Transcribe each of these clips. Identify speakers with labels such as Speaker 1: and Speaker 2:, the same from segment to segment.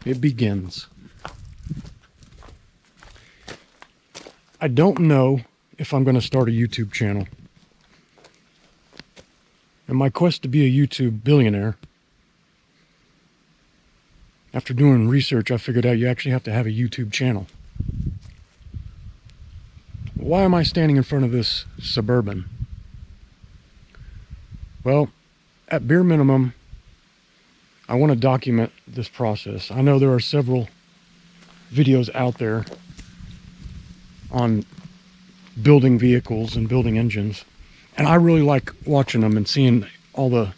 Speaker 1: it begins. I don't know if I'm going to start a YouTube channel. In my quest to be a YouTube billionaire, after doing research, I figured out you actually have to have a YouTube channel. Why am I standing in front of this Suburban? Well, at bare minimum, I want to document this process. I know there are several videos out there on building vehicles and building engines, and I really like watching them and seeing all the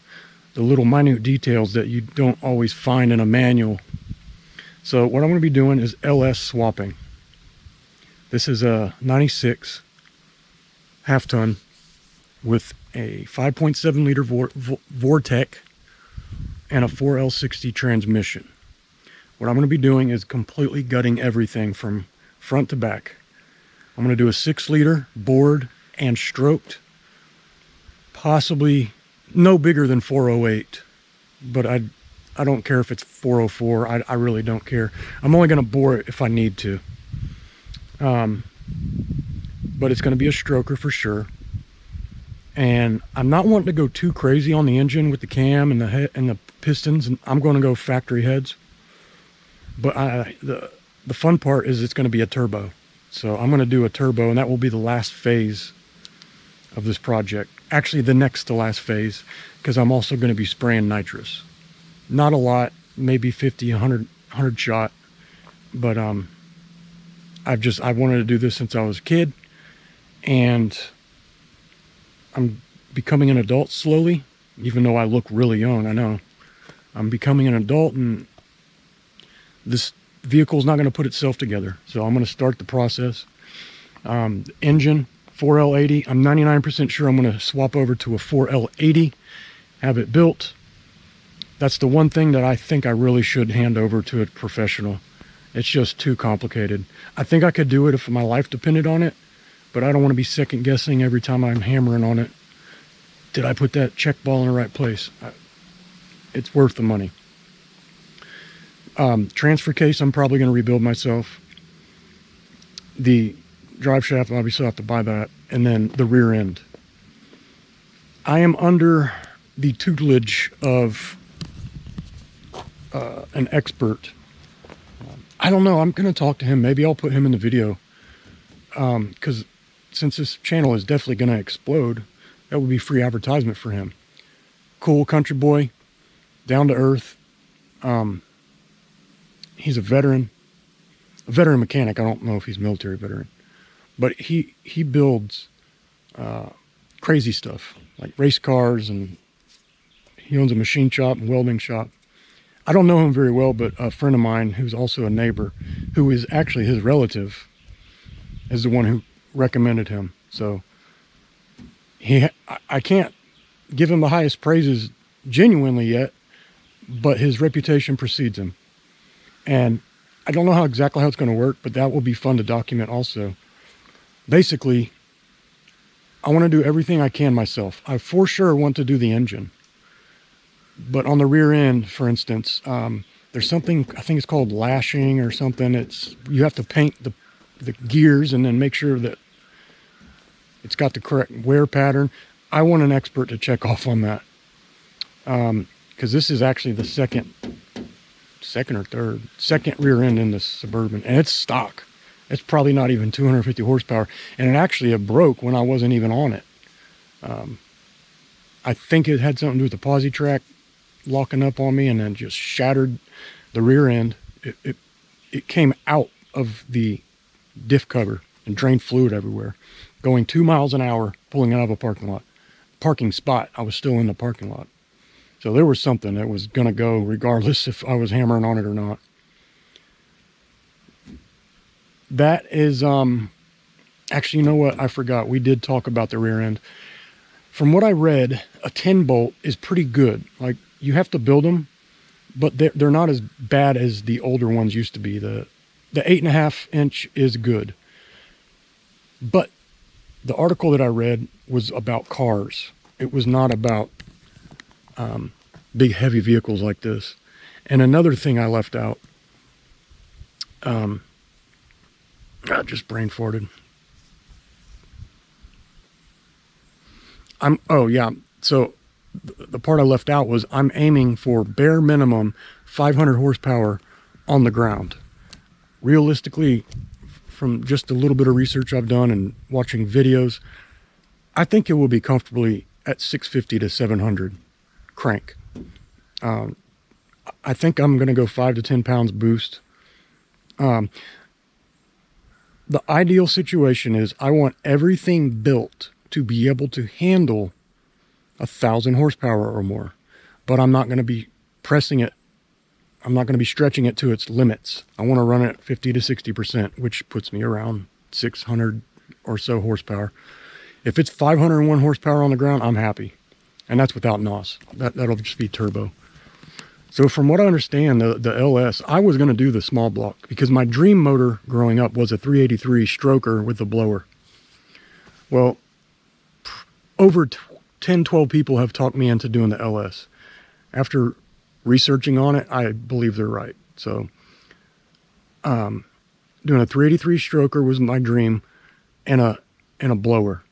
Speaker 1: little minute details that you don't always find in a manual. So what I'm going to be doing is LS swapping. This is a 96 half ton with a 5.7 liter Vortec and a 4L60 transmission. What I'm going to be doing is completely gutting everything from front to back. I'm going to do a 6 liter bored and stroked, possibly no bigger than 408, but I don't care if it's 404. I really don't care. I'm only going to bore it if I need to. But it's going to be a stroker for sure. And I'm not wanting to go too crazy on the engine with the cam and the head and the pistons, and I'm going to go factory heads. But the fun part is it's going to be a turbo. So I'm going to do a turbo, and that will be the last phase of this project. Actually, the next to last phase, because I'm also going to be spraying nitrous. Not a lot, maybe 50, 100 shot. But I've wanted to do this since I was a kid, and I'm becoming an adult slowly, even though I look really young. I know I'm becoming an adult, and this vehicle is not going to put itself together. So I'm going to start the process. Engine 4L80. I'm 99% sure I'm going to swap over to a 4L80, have it built. That's the one thing that I think I really should hand over to a professional. It's just too complicated. I think I could do it if my life depended on it, but I don't want to be second guessing every time I'm hammering on it. Did I put that check ball in the right place? It's worth the money. Transfer case, I'm probably going to rebuild myself. The drive shaft, obviously I have to buy that. And then the rear end. I am under the tutelage of an expert. I don't know. I'm going to talk to him. Maybe I'll put him in the video. Because since this channel is definitely going to explode, that would be free advertisement for him. Cool country boy, down to earth. He's a veteran mechanic. I don't know if he's military veteran, but he builds crazy stuff like race cars, and he owns a machine shop and welding shop. I don't know him very well, but a friend of mine who's also a neighbor, who is actually his relative, is the one who recommended him. So I can't give him the highest praises genuinely yet, but his reputation precedes him. And I don't know exactly how it's going to work, but that will be fun to document also. Basically, I want to do everything I can myself. I for sure want to do the engine. But on the rear end, for instance, there's something, I think it's called lashing or something. You have to paint the gears and then make sure that it's got the correct wear pattern. I want an expert to check off on that. Because this is actually the second rear end in the Suburban, and it's stock. It's probably not even 250 horsepower, and it actually broke when I wasn't even on it. I think it had something to do with the posi track locking up on me, and then just shattered the rear end. It came out of the diff cover and drained fluid everywhere, going 2 miles an hour, pulling out of a parking spot. I was still in the parking lot. So there was something that was going to go regardless if I was hammering on it or not. That is, actually, you know what? I forgot. We did talk about the rear end. From what I read, a 10 bolt is pretty good. Like, you have to build them, but they're not as bad as the older ones used to be. The 8.5 inch is good. But the article that I read was about cars. It was not about big heavy vehicles like this. And another thing I left out I just brain farted. Oh yeah, so the part I left out was I'm aiming for bare minimum 500 horsepower on the ground. Realistically, from just a little bit of research I've done and watching videos, I think it will be comfortably at 650 to 700 crank. I think I'm going to go 5 to 10 pounds boost. The ideal situation is I want everything built to be able to handle 1,000 horsepower or more, but I'm not going to be pressing it. I'm not going to be stretching it to its limits. I want to run it at 50 to 60%, which puts me around 600 or so horsepower. If it's 501 horsepower on the ground, I'm happy. And that's without NOS. That'll just be turbo. So from what I understand, the LS, I was going to do the small block because my dream motor growing up was a 383 stroker with a blower. Well, over 10, 12 people have talked me into doing the LS. After researching on it, I believe they're right. So doing a 383 stroker was my dream, and a blower.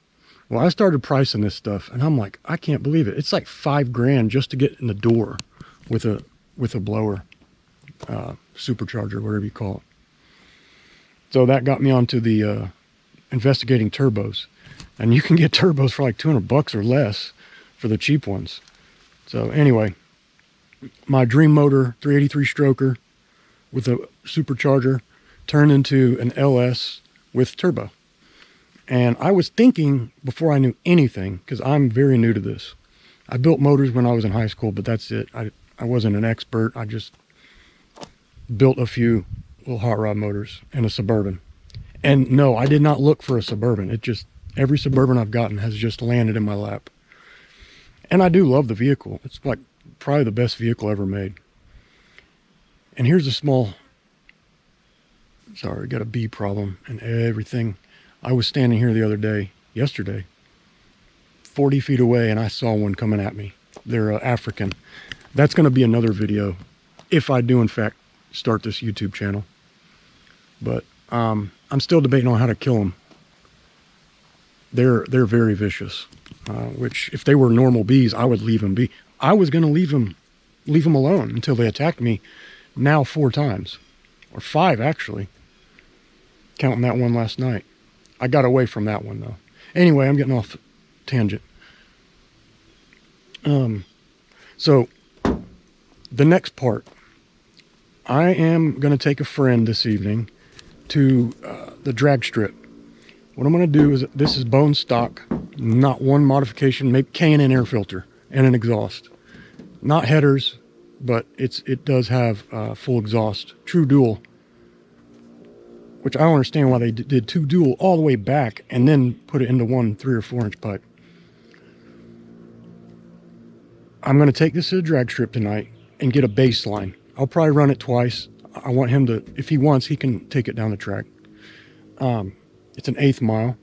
Speaker 1: Well, I started pricing this stuff, and I'm like, I can't believe it. It's like $5,000 just to get in the door with a blower, supercharger, whatever you call it. So that got me onto the investigating turbos, and you can get turbos for like $200 or less for the cheap ones. So anyway, my dream motor, 383 stroker with a supercharger, turned into an LS with turbo. And I was thinking, before I knew anything, because I'm very new to this, I built motors when I was in high school, but that's it. I wasn't an expert. I just built a few little hot rod motors and a Suburban. And no, I did not look for a Suburban. It just, every Suburban I've gotten has just landed in my lap. And I do love the vehicle. It's like probably the best vehicle ever made. And here's a small, sorry, got a bee problem and everything. I was standing here the other day, yesterday, 40 feet away, and I saw one coming at me. They're African. That's going to be another video if I do in fact start this YouTube channel. But I'm still debating on how to kill them. They're very vicious. Which if they were normal bees, I would leave them be. I was going to leave them alone until they attacked me. Now 4 times, or 5 actually, counting that one last night. I got away from that one though. Anyway, I'm getting off tangent. So the next part, I am going to take a friend this evening to the drag strip. What I'm going to do is, this is bone stock, not one modification, maybe K&N air filter and an exhaust. Not headers, but it does have full exhaust, true dual. Which I don't understand why they did 2 dual all the way back and then put it into one 3 or 4 inch pipe. I'm going to take this to the drag strip tonight and get a baseline. I'll probably run it twice. I want him to, if he wants, he can take it down the track. It's an 1/8 mile.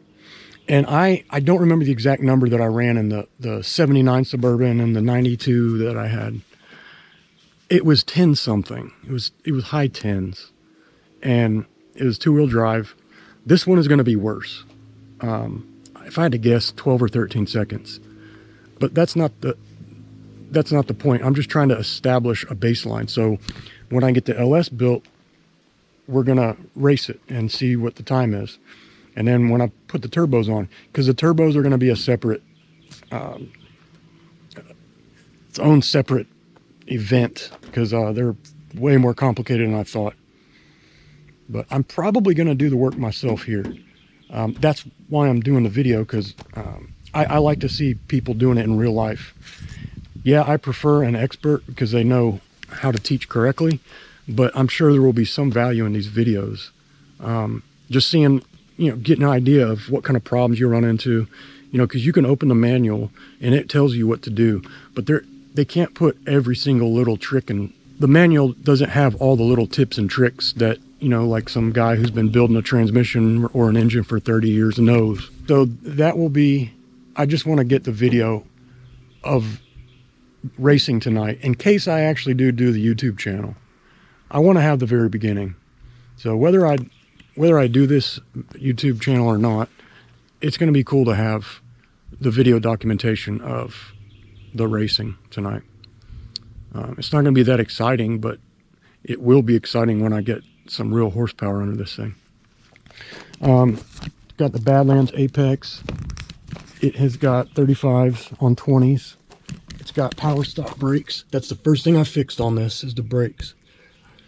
Speaker 1: And I don't remember the exact number that I ran in the 79 Suburban and the 92 that I had. It was 10 something. It was high 10s. And it was 2-wheel drive. This one is going to be worse. If I had to guess, 12 or 13 seconds. But that's not the point. I'm just trying to establish a baseline. So when I get the LS built, we're going to race it and see what the time is. And then when I put the turbos on, because the turbos are going to be a separate, its own separate event, because they're way more complicated than I thought. But I'm probably going to do the work myself here. That's why I'm doing the video, because I like to see people doing it in real life. Yeah, I prefer an expert because they know how to teach correctly, but I'm sure there will be some value in these videos. Just seeing, getting an idea of what kind of problems you run into, because you can open the manual and it tells you what to do, but they can't put every single little trick in. The manual doesn't have all the little tips and tricks that, like some guy who's been building a transmission or an engine for 30 years knows. So that will be, I just want to get the video of racing tonight in case I actually do the YouTube channel. I want to have the very beginning. So whether I do this YouTube channel or not, it's going to be cool to have the video documentation of the racing tonight. It's not going to be that exciting, but it will be exciting when I get some real horsepower under this thing. Got the Badlands Apex. It has got 35s on 20s. It's got power stop brakes. That's the first thing I fixed on this, is the brakes,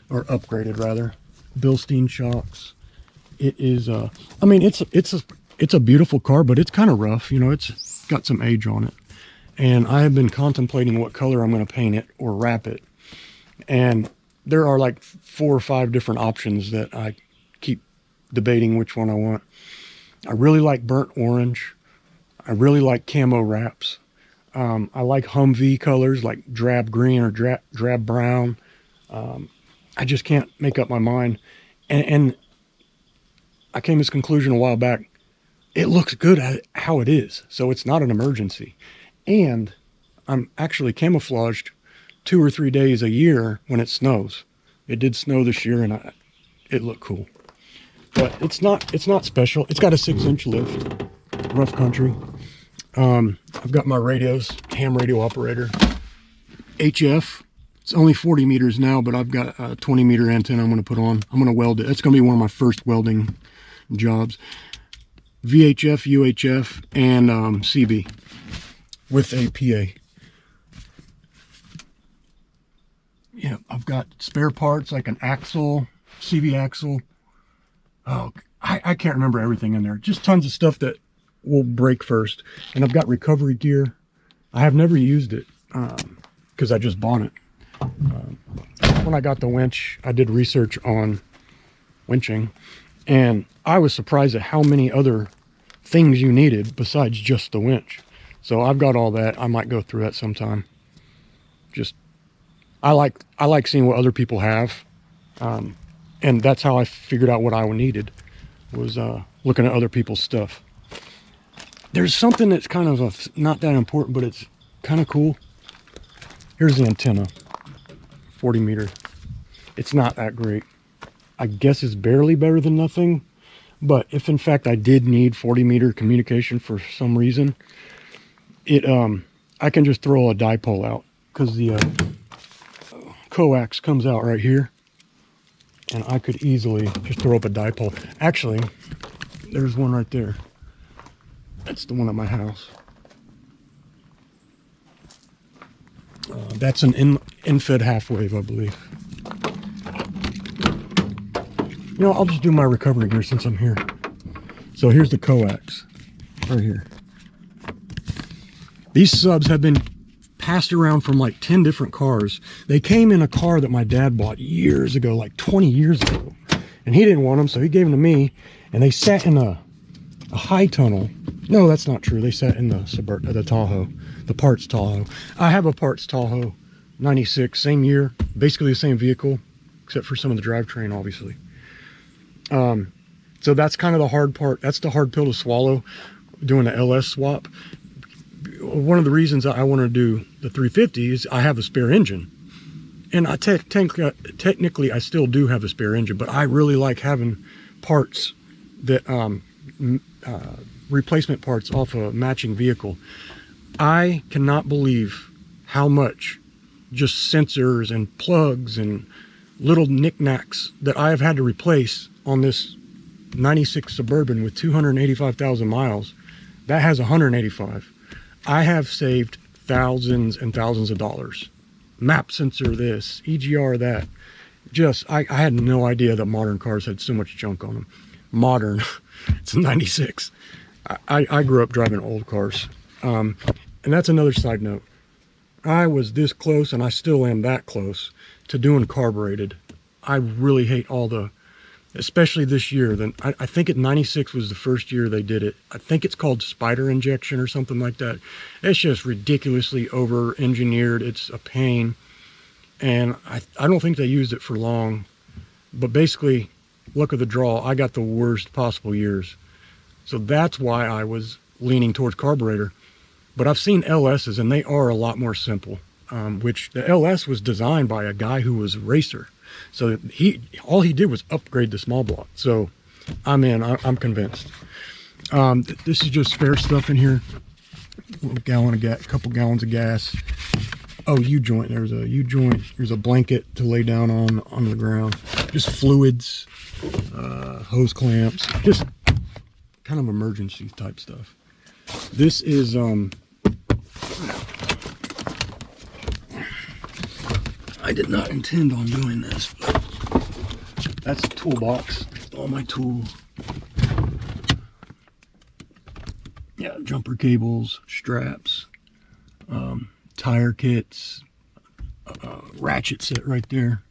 Speaker 1: or upgraded rather. Bilstein shocks. It is I mean, it's a beautiful car, but it's kind of rough, you know. It's got some age on it, and I have been contemplating what color I'm going to paint it or wrap it. And there are like 4 or 5 different options that I keep debating which one I want. I really like burnt orange. I really like camo wraps. I like Humvee colors like drab green or drab brown. I just can't make up my mind. And I came to this conclusion a while back. It looks good how it is, so it's not an emergency. And I'm actually camouflaged 2 or 3 days a year when it snows. It did snow this year, and it looked cool. But it's not special. It's got a 6-inch lift, rough country. I've got my radios, ham radio operator, HF. It's only 40 meters now, but I've got a 20 meter antenna I'm going to put on. I'm going to weld it. That's going to be one of my first welding jobs. VHF, UHF, and CB with a PA. Yeah, I've got spare parts like an axle, CV axle. Oh, I can't remember everything in there. Just tons of stuff that will break first. And I've got recovery gear. I have never used it because I just bought it. When I got the winch, I did research on winching, and I was surprised at how many other things you needed besides just the winch. So I've got all that. I might go through that sometime. Just I like seeing what other people have, and that's how I figured out what I needed, was looking at other people's stuff. There's something that's kind of not that important, but it's kind of cool. Here's the antenna, 40 meter. It's not that great. I guess it's barely better than nothing, but if in fact I did need 40 meter communication for some reason, I can just throw a dipole out, because the coax comes out right here, and I could easily just throw up a dipole. Actually, there's one right there. That's the one at my house. That's an in-fed half wave, I believe. You know, I'll just do my recovery gear since I'm here. So here's the coax right here. These subs have been passed around from like 10 different cars. They came in a car that my dad bought years ago, like 20 years ago. And he didn't want them, so he gave them to me. And they sat in a high tunnel. No, that's not true. They sat in the suburban, the Tahoe, the parts Tahoe. I have a parts Tahoe, 96, same year, basically the same vehicle, except for some of the drivetrain, obviously. So that's kind of the hard part. That's the hard pill to swallow, doing the LS swap. One of the reasons I want to do the 350 is I have a spare engine. And technically I still do have a spare engine, but I really like having parts that, replacement parts off a matching vehicle. I cannot believe how much just sensors and plugs and little knickknacks that I have had to replace on this 96 Suburban with 285,000 miles. That has 185. I have saved thousands and thousands of dollars. Map sensor this, EGR that. Just, I had no idea that modern cars had so much junk on them. Modern, it's a 96. I grew up driving old cars. And that's another side note. I was this close, and I still am that close, to doing carbureted. I really hate all the, especially this year. Then I think at 96 was the first year they did it. I think it's called spider injection or something like that. It's just ridiculously over-engineered. It's a pain. And I don't think they used it for long. But basically, luck of the draw, I got the worst possible years. So that's why I was leaning towards carburetor. But I've seen LSs, and they are a lot more simple. Which the LS was designed by a guy who was a racer. So all he did was upgrade the small block. So I'm in. I'm convinced. This is just spare stuff in here. A gallon of gas, a couple gallons of gas. Oh, U-joint. There's a U-joint. There's a blanket to lay down on the ground. Just fluids, hose clamps, just kind of emergency type stuff. This is I did not intend on doing this, but that's a toolbox. All my tools. Yeah, jumper cables, straps, tire kits, ratchet set right there.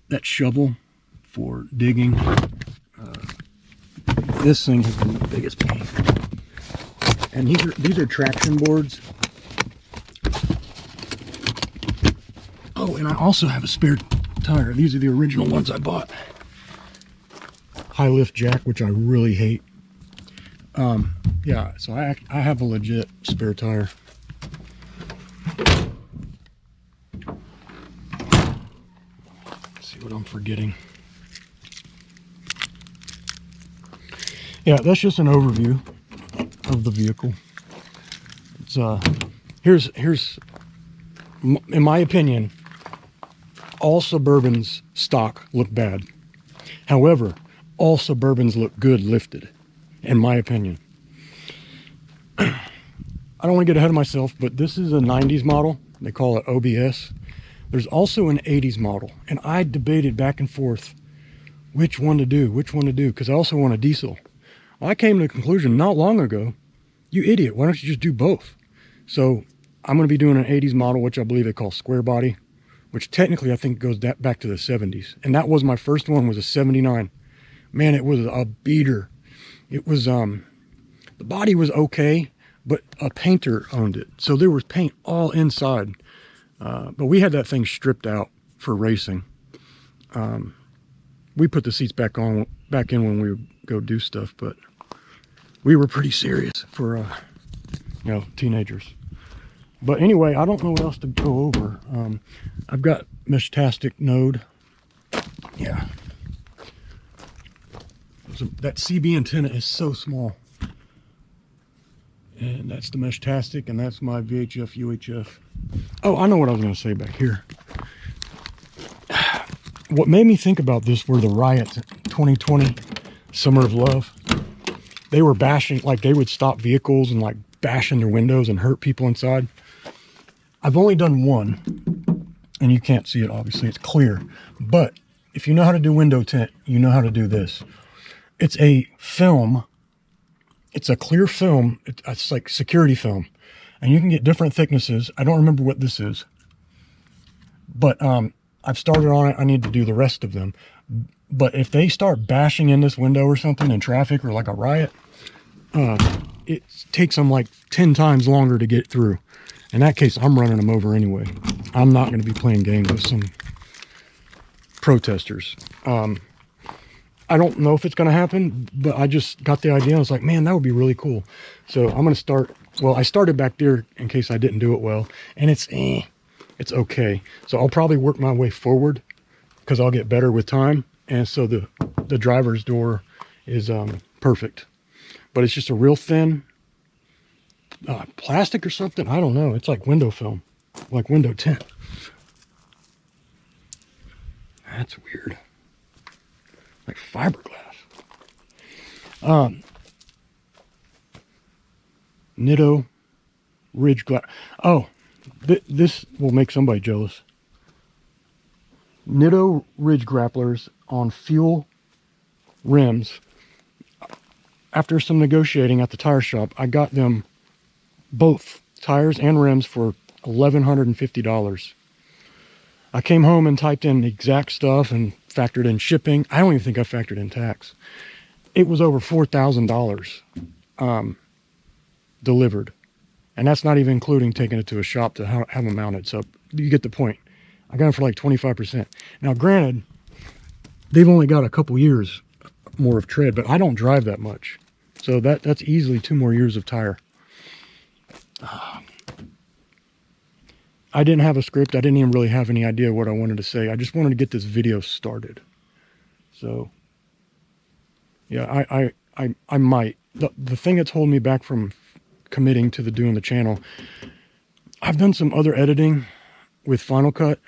Speaker 1: That shovel for digging. This thing has been the biggest pain. And these are traction boards. Oh, and I also have a spare tire. These are the original ones I bought. High lift jack, which I really hate. Yeah, so I have a legit spare tire. Let's see what I'm forgetting. Yeah, that's just an overview of the vehicle. It's here's in my opinion, all Suburbans stock look bad. However, all Suburbans look good lifted, in my opinion. I don't want to get ahead of myself, but this is a 90s model. They call it OBS. There's also an 80s model, and I debated back and forth which one to do, because I also want a diesel. Well, I came to the conclusion not long ago, you idiot, why don't you just do both? So I'm going to be doing an 80s model, which I believe they call square body, which technically I think goes back to the 70s. And that was my first one, was a 79. Man, it was a beater. It was, the body was okay, but a painter owned it. So there was paint all inside. But we had that thing stripped out for racing. We put the seats back in when we would go do stuff, but we were pretty serious for, teenagers. But anyway, I don't know what else to go over. I've got meshtastic node. Yeah. That CB antenna is so small. And that's the meshtastic, and that's my VHF, UHF. Oh, I know what I was going to say back here. What made me think about this were the Riot 2020 Summer of Love. They were bashing, like they would stop vehicles and like bash in their windows and hurt people inside. I've only done one, and you can't see it, obviously, it's clear. But if you know how to do window tint, you know how to do this. It's a film. It's a clear film. It's like security film, and you can get different thicknesses. I don't remember what this is, but I've started on it. I need to do the rest of them. But if they start bashing in this window or something in traffic or like a riot, it takes them like 10 times longer to get through. In that case, I'm running them over anyway. I'm not going to be playing games with some protesters. I don't know if it's going to happen, but I just got the idea. I was like, man, that would be really cool. So I'm going to start. Well, I started back there in case I didn't do it well, and it's okay. So I'll probably work my way forward because I'll get better with time. And so the driver's door is perfect, but it's just a real thin plastic or something. I don't know. It's like window film, like window tint. That's weird. Like fiberglass. Nitto ridge glass. Oh, this will make somebody jealous. Nitto ridge grapplers on fuel rims. After some negotiating at the tire shop, I got them both tires and rims for $1,150. I came home and typed in the exact stuff and factored in shipping. I don't even think I factored in tax. It was over $4,000 delivered. And that's not even including taking it to a shop to have them mounted. So you get the point. I got them for like 25%. Now, granted, they've only got a couple years more of tread, but I don't drive that much. So that's easily 2 more years of tire. I didn't have a script. I didn't even really have any idea what I wanted to say. I just wanted to get this video started. So yeah, I might. The thing that's holding me back from committing to doing the channel, I've done some other editing with Final Cut,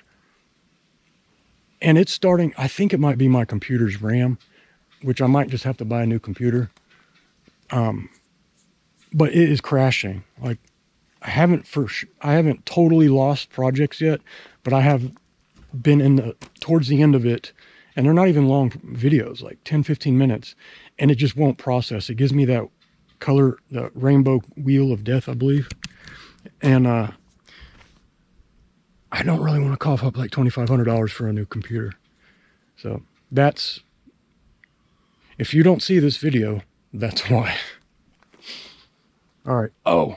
Speaker 1: and it's starting, I think it might be my computer's RAM, which I might just have to buy a new computer. But it is crashing. Like, I haven't totally lost projects yet, but I have been towards the end of it, and they're not even long videos, like 10-15 minutes, and it just won't process. It gives me that color, the rainbow wheel of death, I believe. And I don't really want to cough up like $2,500 for a new computer. So that's, if you don't see this video, that's why. All right. Oh,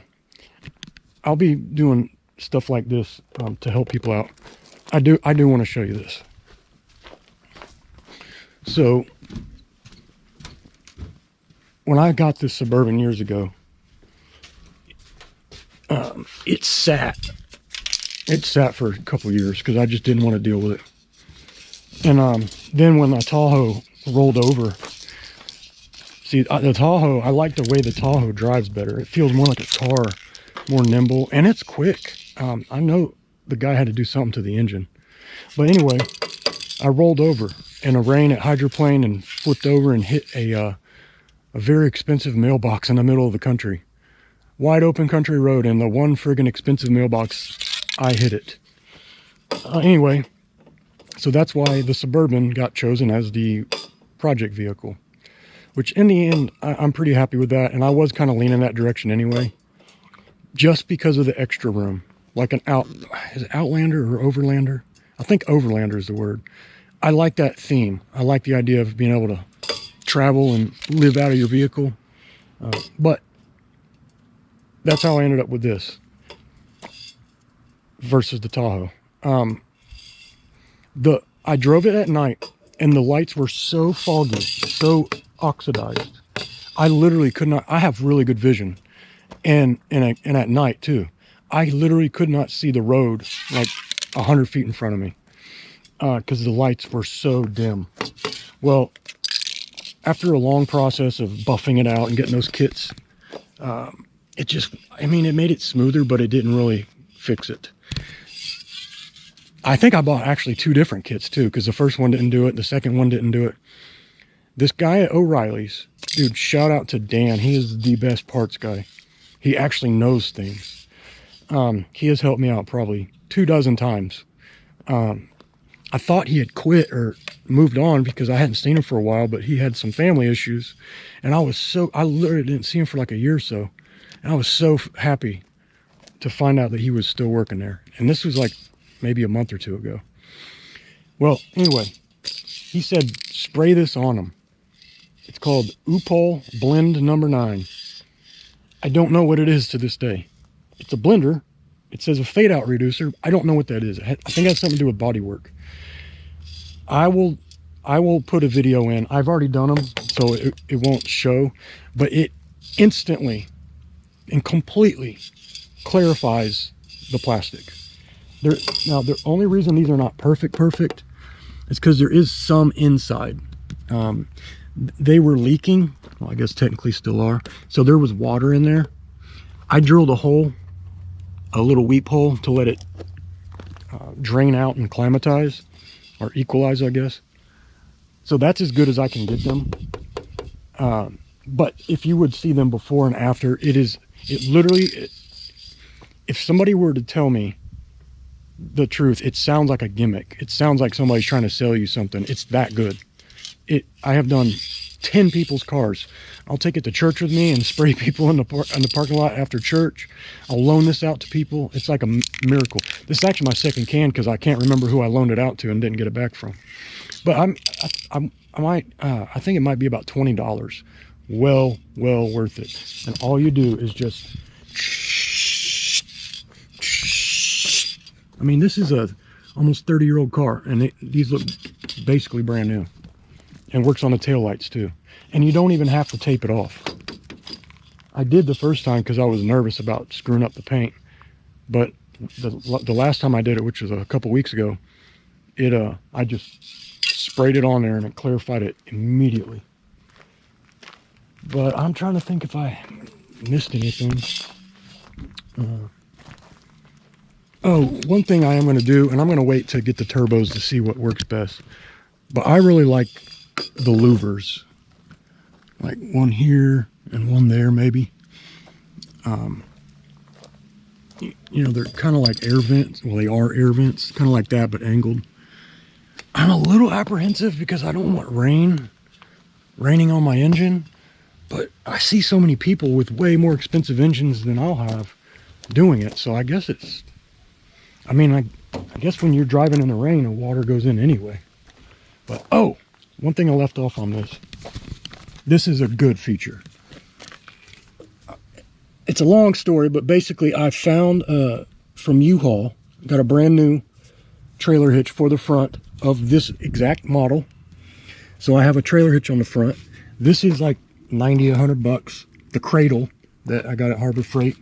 Speaker 1: I'll be doing stuff like this to help people out. I do want to show you this. So when I got this Suburban years ago, it sat for a couple of years because I just didn't want to deal with it. And then when the Tahoe rolled over, see, the Tahoe, I like the way the Tahoe drives better. It feels more like a car, more nimble, and it's quick. I know the guy had to do something to the engine. But anyway, I rolled over in a rain at hydroplane and flipped over and hit a very expensive mailbox in the middle of the country. Wide open country road, and the one friggin' expensive mailbox, I hit it. Anyway, so that's why the Suburban got chosen as the project vehicle, which in the end, I'm pretty happy with that. And I was kind of leaning that direction anyway, just because of the extra room. Like is it Outlander or Overlander? I think Overlander is the word. I like that theme. I like the idea of being able to travel and live out of your vehicle. But that's how I ended up with this versus the Tahoe. I drove it at night, and the lights were so foggy, so oxidized. I literally could not. I have really good vision, and at night too. I literally could not see the road like 100 feet in front of me because the lights were so dim. Well, after a long process of buffing it out and getting those kits, it just, I mean, it made it smoother, but it didn't really fix it. I think I bought actually 2 different kits too, because the first one didn't do it, the second one didn't do it. This guy at O'Reilly's, dude, shout out to Dan. He is the best parts guy. He actually knows things. He has helped me out probably 24 times. I thought he had quit or moved on because I hadn't seen him for a while, but he had some family issues, and I literally didn't see him for like a year or so, and I was so happy to find out that he was still working there. And this was like maybe a month or 2 ago. Well, anyway, he said spray this on them. It's called Upol Blend number 9. I don't know what it is to this day. It's a blender. It says a fade out reducer. I don't know what that is. I think it has something to do with body work. I will put a video in. I've already done them, so it won't show, but it instantly and completely clarifies the plastic. Now, the only reason these are not perfect is because there is some inside. They were leaking. Well, I guess technically still are. So there was water in there. I drilled a hole, a little weep hole, to let it drain out and climatize, or equalize, I guess. So that's as good as I can get them. But if you would see them before and after, it literally, if somebody were to tell me the truth, it sounds like a gimmick. It sounds like somebody's trying to sell you something. It's that good. I have done 10 people's cars. I'll take it to church with me and spray people in the parking lot after church. I'll loan this out to people. It's like a miracle. This is actually my second can because I can't remember who I loaned it out to and didn't get it back from. But I think it might be about $20. Well worth it. And all you do is just, I mean, this is a almost 30-year-old car, and these look basically brand new, and works on the taillights too. And you don't even have to tape it off. I did the first time because I was nervous about screwing up the paint, but the last time I did it, which was a couple weeks ago, I just sprayed it on there and it clarified it immediately. But I'm trying to think if I missed anything. Oh, one thing I am going to do, and I'm going to wait to get the turbos to see what works best, but I really like the louvers, like one here and one there maybe. You know, they're kind of like air vents. Well, they are air vents, kind of like that, but angled. I'm a little apprehensive because I don't want raining on my engine, but I see so many people with way more expensive engines than I'll have doing it. So I guess it's, I mean, I guess when you're driving in the rain, the water goes in anyway. But, oh, one thing I left off on this. This is a good feature. It's a long story, but basically I found from U-Haul, got a brand new trailer hitch for the front of this exact model. So I have a trailer hitch on the front. This is like 90, 100 bucks. The cradle that I got at Harbor Freight,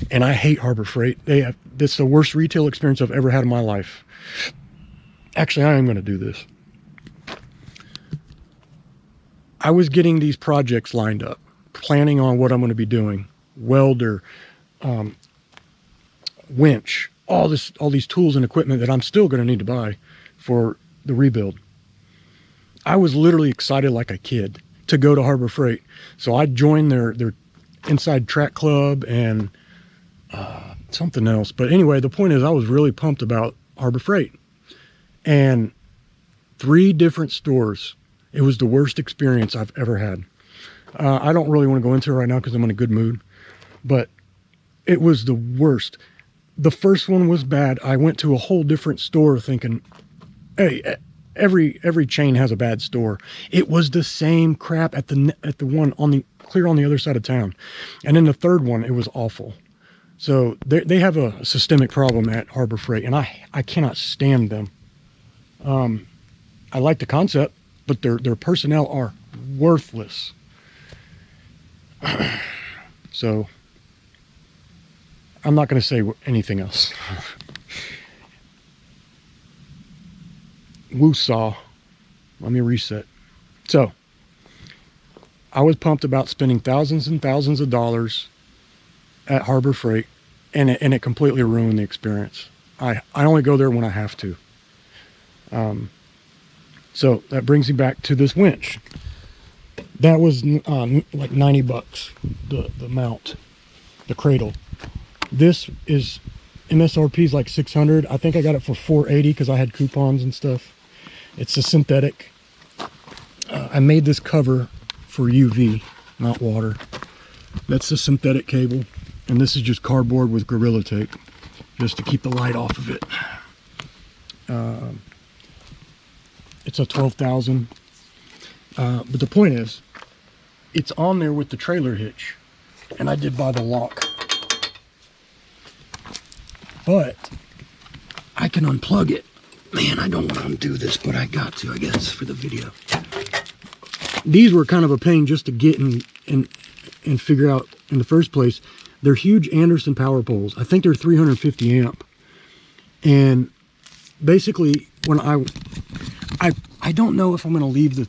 Speaker 1: and I hate Harbor Freight. This is the worst retail experience I've ever had in my life. Actually, I am going to do this. I was getting these projects lined up, planning on what I'm going to be doing. Welder, winch, all these tools and equipment that I'm still going to need to buy for the rebuild. I was literally excited like a kid to go to Harbor Freight. So I joined their inside track club and something else. But anyway, the point is I was really pumped about Harbor Freight. And 3 different stores. It was the worst experience I've ever had. I don't really want to go into it right now because I'm in a good mood. But it was the worst. The first one was bad. I went to a whole different store thinking, hey, every chain has a bad store. It was the same crap at the one clear on the other side of town. And then the third one, it was awful. So they have a systemic problem at Harbor Freight, and I cannot stand them. I like the concept, but their personnel are worthless. So I'm not going to say anything else. Woo-saw. Let me reset. So I was pumped about spending thousands and thousands of dollars at Harbor Freight, and it completely ruined the experience. I only go there when I have to. So that brings me back to this winch. That was like 90 bucks, the mount, the cradle. This is MSRP is like 600. I think I got it for 480 because I had coupons and stuff. It's a synthetic. I made this cover for UV, not water. That's the synthetic cable, and this is just cardboard with Gorilla Tape, just to keep the light off of it. It's a 12,000. But the point is, it's on there with the trailer hitch, and I did buy the lock. But I can unplug it. Man, I don't want to undo this, but I got to, I guess, for the video. These were kind of a pain just to get and figure out in the first place. They're huge Anderson power poles. I think they're 350 amp. And basically, when I don't know if I'm going to leave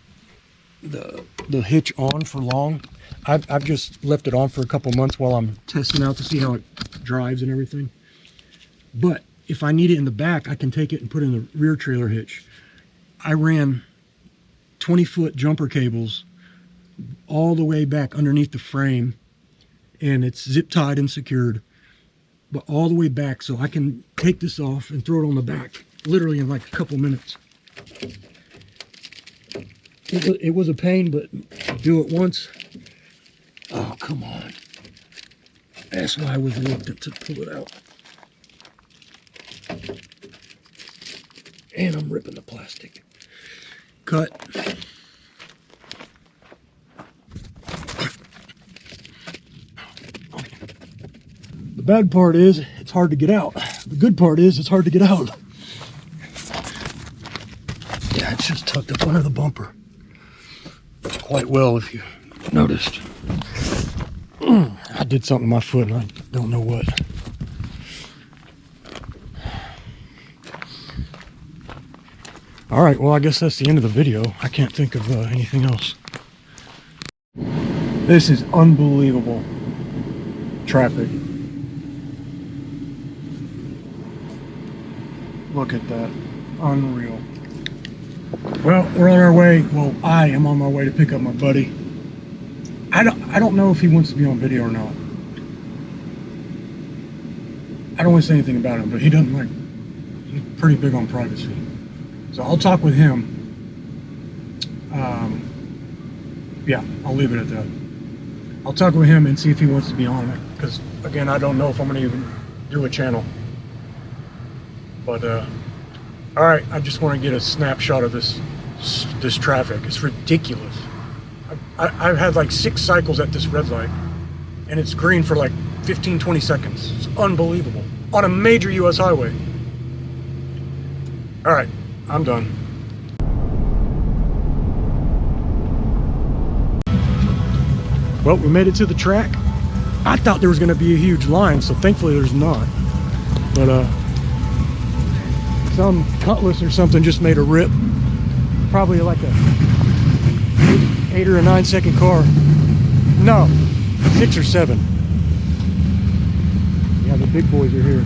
Speaker 1: the hitch on for long. I've just left it on for a couple months while I'm testing out to see how it drives and everything. But if I need it in the back, I can take it and put it in the rear trailer hitch. I ran 20-foot jumper cables all the way back underneath the frame, and it's zip tied and secured, but all the way back, so I can take this off and throw it on the back literally in like a couple minutes. It was a pain, but do it once. Oh, come on. That's why I was reluctant to pull it out. And I'm ripping the plastic. Cut. The bad part is it's hard to get out. The good part is it's hard to get out. Yeah, it's just tucked up under the bumper. Quite well, if you noticed. I did something to my foot and I don't know what. All right, well, I guess that's the end of the video. I can't think of anything else. This is unbelievable traffic. Look at that. Unreal. Well, we're on our way. Well, I am on my way to pick up my buddy. I don't know if he wants to be on video or not. I don't want to say anything about him, but he doesn't like, he's pretty big on privacy. So I'll talk with him. Yeah, I'll leave it at that. I'll talk with him and see if he wants to be on it. Because, again, I don't know if I'm going to even do a channel. But, all right, I just want to get a snapshot of this traffic. It's ridiculous. I've had like 6 cycles at this red light, and it's green for like 15-20 seconds. It's unbelievable on a major US highway. All right, I'm done. Well, we made it to the track. I thought there was going to be a huge line, so thankfully there's not. But some Cutlass or something just made a rip. Probably like a 8 or a 9 second car. No, 6 or 7. Yeah, the big boys are here.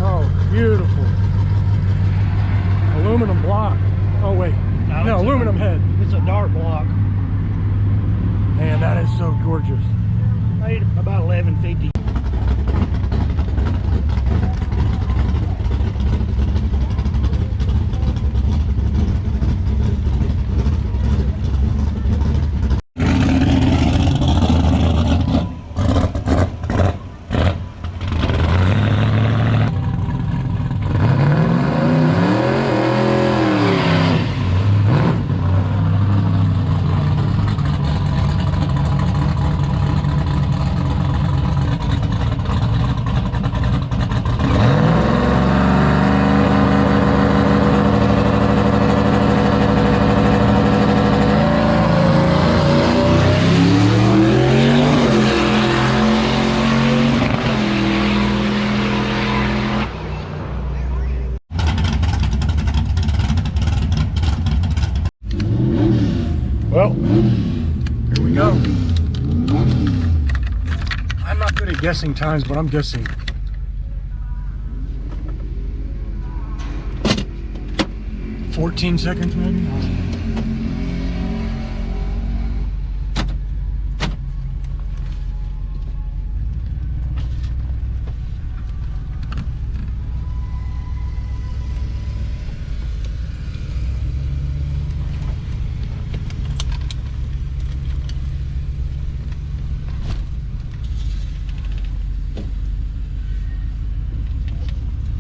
Speaker 1: Oh, beautiful. Aluminum block. Oh wait, no, aluminum head.
Speaker 2: It's a dark block.
Speaker 1: Man, that is so gorgeous.
Speaker 2: Paid about $11.50.
Speaker 1: Well, here we go. I'm not good at guessing times, but I'm guessing. "14 seconds maybe?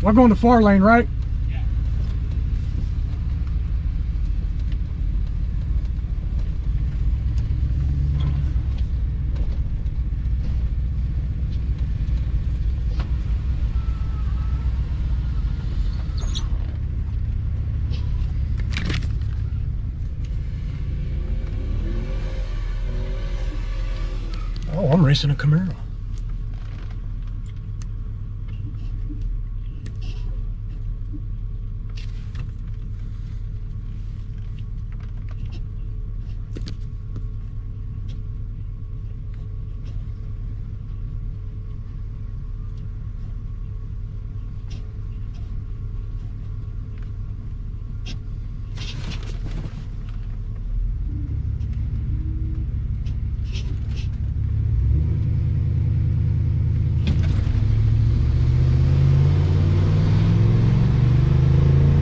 Speaker 1: We're going to far lane, right?
Speaker 2: Yeah.
Speaker 1: Oh, I'm racing a Camaro.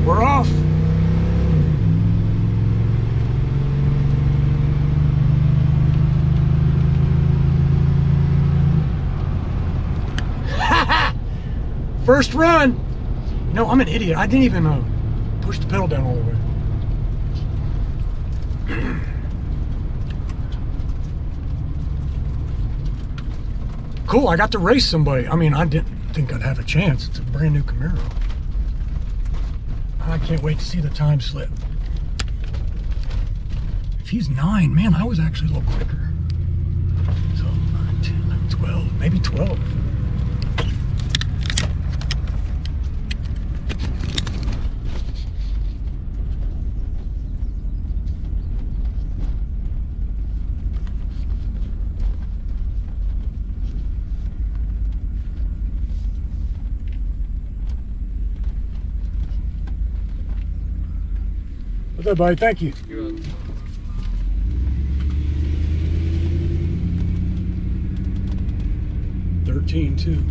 Speaker 1: We're off. First run. You know, I'm an idiot. I didn't even push the pedal down all the way. Cool, I got to race somebody. I mean, I didn't think I'd have a chance. It's a brand new Camaro. I can't wait to see the time slip. If he's 9, man, I was actually a little quicker. So 9, 10, 11, 12, maybe 12. What's up, buddy? Thank you.
Speaker 3: You're welcome.
Speaker 1: $13 too.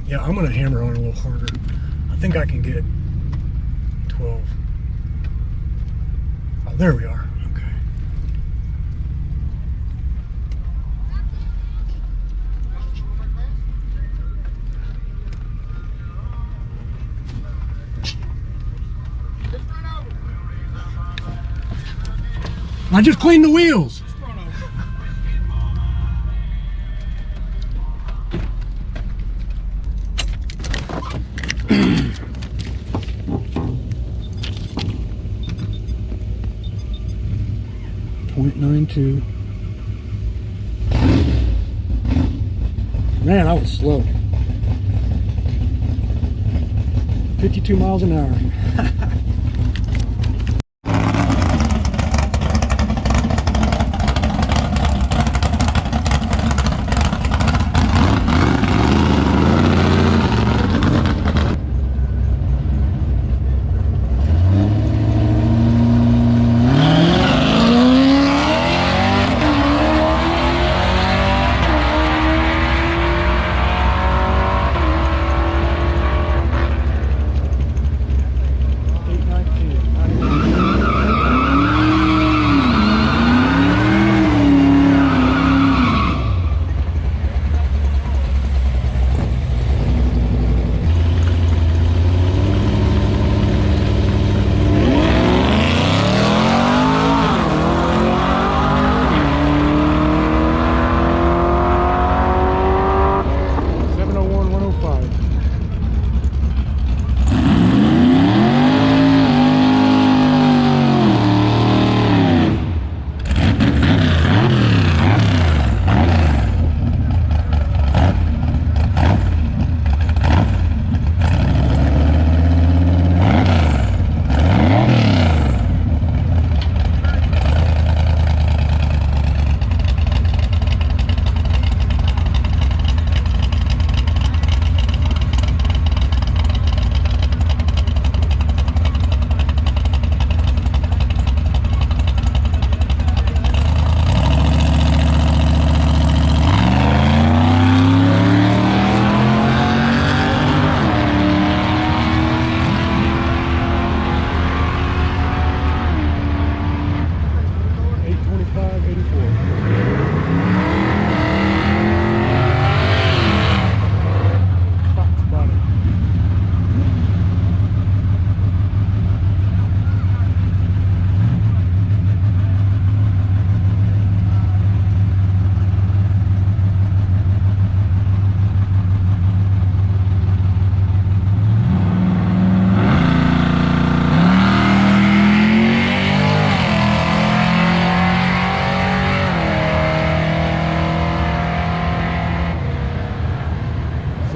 Speaker 1: Yeah, I'm gonna hammer on a little harder. I think I can get 12. Oh, there we are. Okay. I just cleaned the wheels. 0.92. Man, I was slow. 52 miles an hour.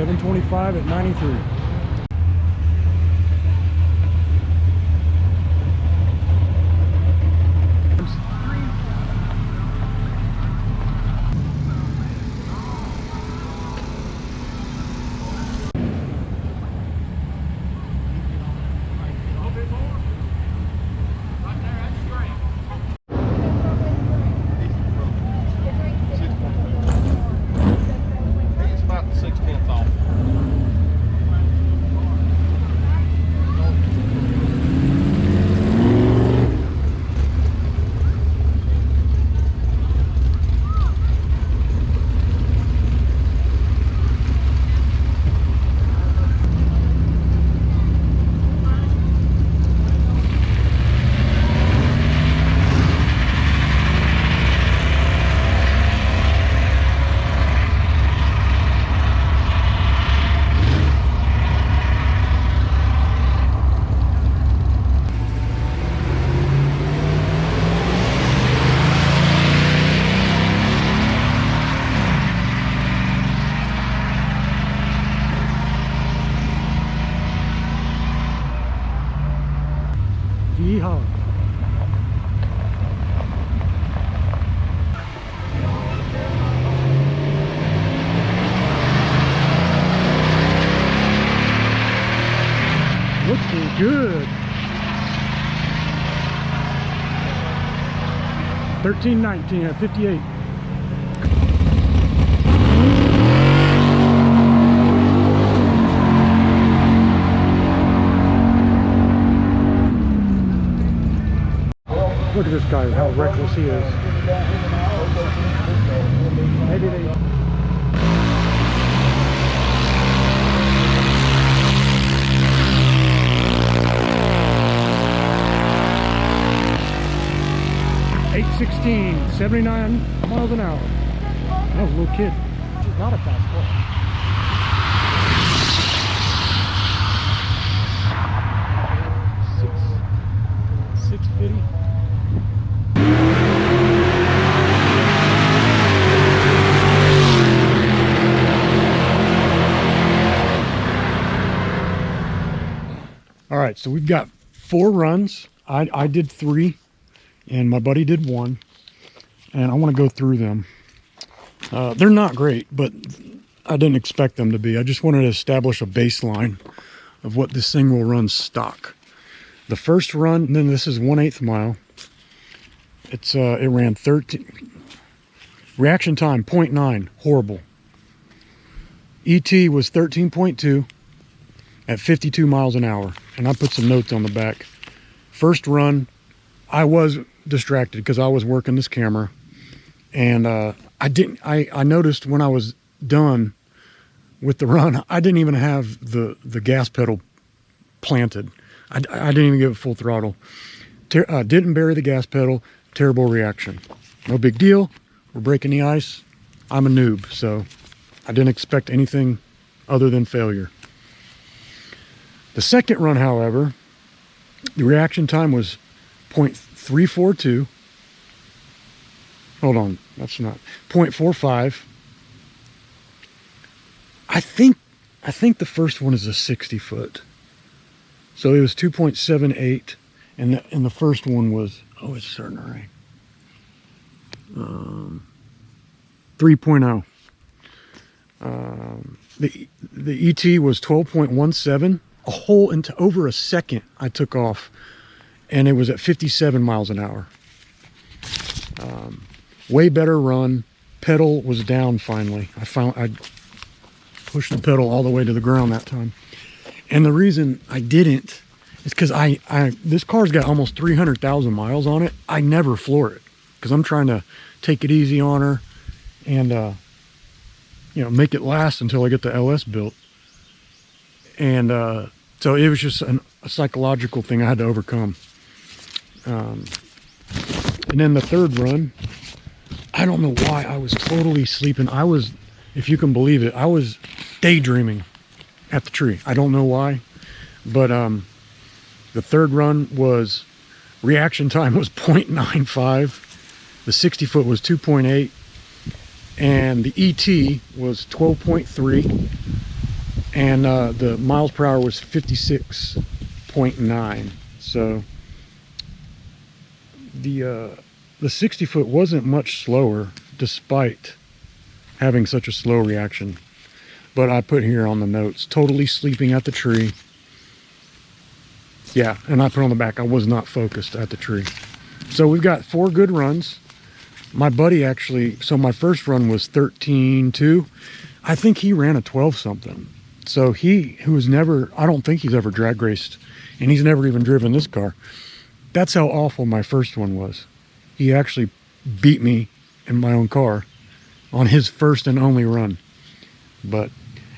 Speaker 1: $725 at 93. good. 1319 at 58. Look at this guy, how reckless he is. Maybe they... .816, 79 miles an hour. That was a little kid. She's not a fast car. Six 650. All right, so we've got 4 runs. I did 3, and my buddy did 1, and I want to go through them. They're not great, but I didn't expect them to be. I just wanted to establish a baseline of what this thing will run stock. The first run, and then this is 1/8 mile. It ran 13. Reaction time 0.9, horrible. ET was 13.2 at 52 miles an hour, and I put some notes on the back. First run, I was distracted because I was working this camera, and I noticed when I was done with the run, I didn't even have the gas pedal planted. I didn't even give it full throttle. Didn't bury the gas pedal. Terrible reaction. No big deal. We're breaking the ice. I'm a noob, so I didn't expect anything other than failure. The second run, however, the reaction time was 0.342. Hold on, that's not 0.45. I think the first one is a 60 foot. So it was 2.78, and the first one was, oh, it's starting to rain. 3.0. The ET was 12.17. A whole into over a second I took off, and it was at 57 miles an hour. Way better run. Pedal was down finally. I pushed the pedal all the way to the ground that time. And the reason I didn't is because this car's got almost 300,000 miles on it. I never floor it because I'm trying to take it easy on her and you know, make it last until I get the LS built. And so it was just a psychological thing I had to overcome. And then the third run, I don't know why I was totally sleeping. I was, if you can believe it, I was daydreaming at the tree. I don't know why, but the third run was, reaction time was 0.95. The 60 foot was 2.8, and the ET was 12.3, and the miles per hour was 56.9. So the 60 foot wasn't much slower despite having such a slow reaction. But I put here on the notes, totally sleeping at the tree. Yeah, and I put on the back, I was not focused at the tree. So we've got 4 good runs. My buddy actually, so my first run was 13.2. I think he ran a 12 something. So who was never, I don't think he's ever drag raced, and he's never even driven this car. That's how awful my first one was. He actually beat me in my own car on his first and only run. But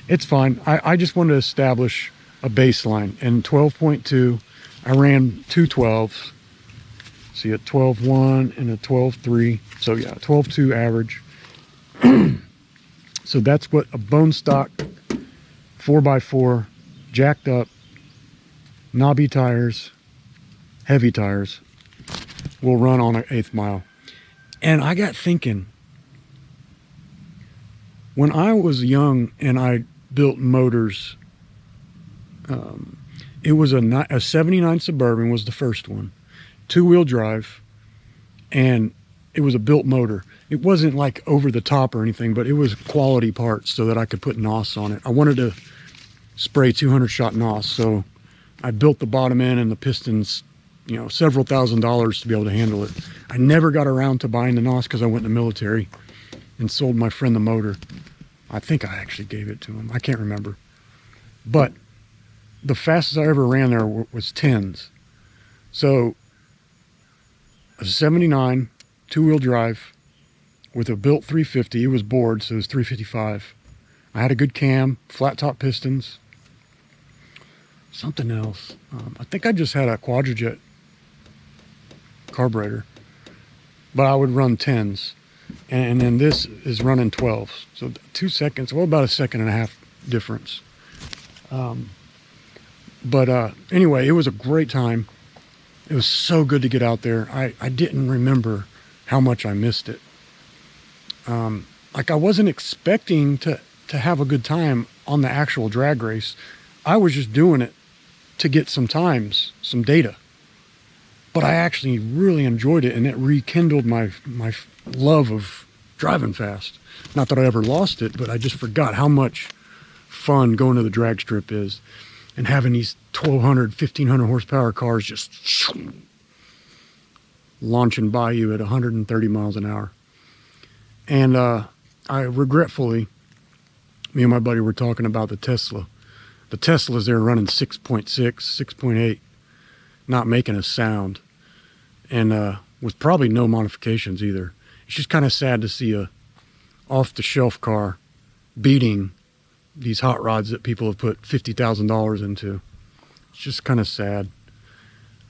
Speaker 1: it's fine. I just wanted to establish a baseline. And 12.2, I ran 2 12s. See a 12.1 and a 12.3. So yeah, 12.2 average. So that's what a bone stock 4x4 jacked up knobby tires, heavy tires, will run on an 1/8 mile. And I got thinking, when I was young and I built motors, it was a 79 Suburban was the first one, 2-wheel drive, and it was a built motor. It wasn't like over the top or anything, but it was quality parts so that I could put NOS on it. I wanted to spray 200 shot NOS, so I built the bottom end and the pistons, you know, several $1,000s to be able to handle it. I never got around to buying the NOS because I went in the military and sold my friend the motor. I think I actually gave it to him. I can't remember. But the fastest I ever ran there was 10s. So a 79 two-wheel drive with a built 350. It was bored, so it was 355. I had a good cam, flat top pistons. Something else. I think I just had a quadrajet carburetor, but I would run 10s. And then this is running 12s. So 2 seconds, well, about a second and a half difference. Anyway, it was a great time. It was so good to get out there. I didn't remember how much I missed it. Like I wasn't expecting to have a good time on the actual drag race. I was just doing it to get some times, some data. But I actually really enjoyed it, and it rekindled my love of driving fast. Not that I ever lost it, but I just forgot how much fun going to the drag strip is, and having these 1,200, 1,500 horsepower cars just launching by you at 130 miles an hour. And I regretfully, me and my buddy were talking about the Tesla. The Teslas there running 6.6, 6.8, not making a sound, and with probably no modifications either. It's just kind of sad to see a off-the-shelf car beating these hot rods that people have put $50,000 into. It's just kind of sad.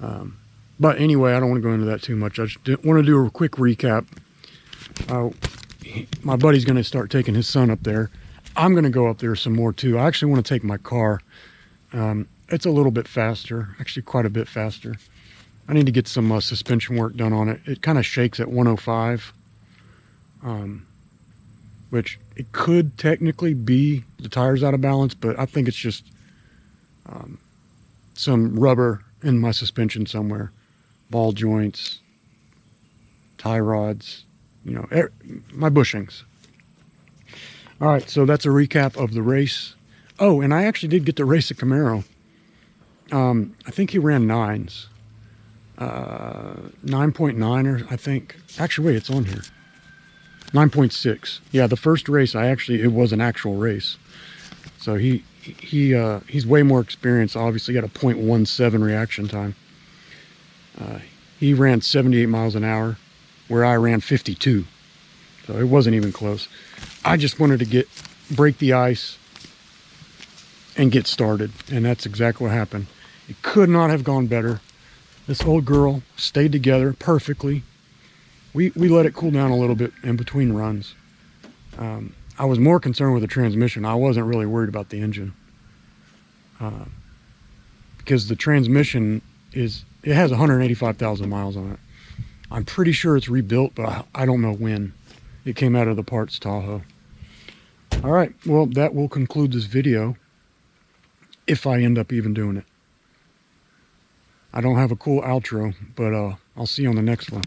Speaker 1: But anyway, I don't want to go into that too much. I just want to do a quick recap. My buddy's going to start taking his son up there. I'm going to go up there some more too. I actually want to take my car. It's a little bit faster, actually quite a bit faster. I need to get some suspension work done on it. It kind of shakes at 105, which it could technically be the tires out of balance, but I think it's just some rubber in my suspension somewhere. Ball joints, tie rods, you know, my bushings. All right, so that's a recap of the race. Oh, and I actually did get to race a Camaro. I think he ran 9s. 9.9 or I think. Actually, wait, it's on here. 9.6. Yeah, the first race, it was an actual race. So he's way more experienced. Obviously, got a 0.17 reaction time. He ran 78 miles an hour, where I ran 52. So it wasn't even close. I just wanted to break the ice and get started, and that's exactly what happened. It could not have gone better. This old girl stayed together perfectly. We let it cool down a little bit in between runs. I was more concerned with the transmission. I wasn't really worried about the engine, because the transmission it has 185,000 miles on it. I'm pretty sure it's rebuilt, but I don't know when. It came out of the parts Tahoe. All right, well, that will conclude this video, if I end up even doing it. I don't have a cool outro, but I'll see you on the next one.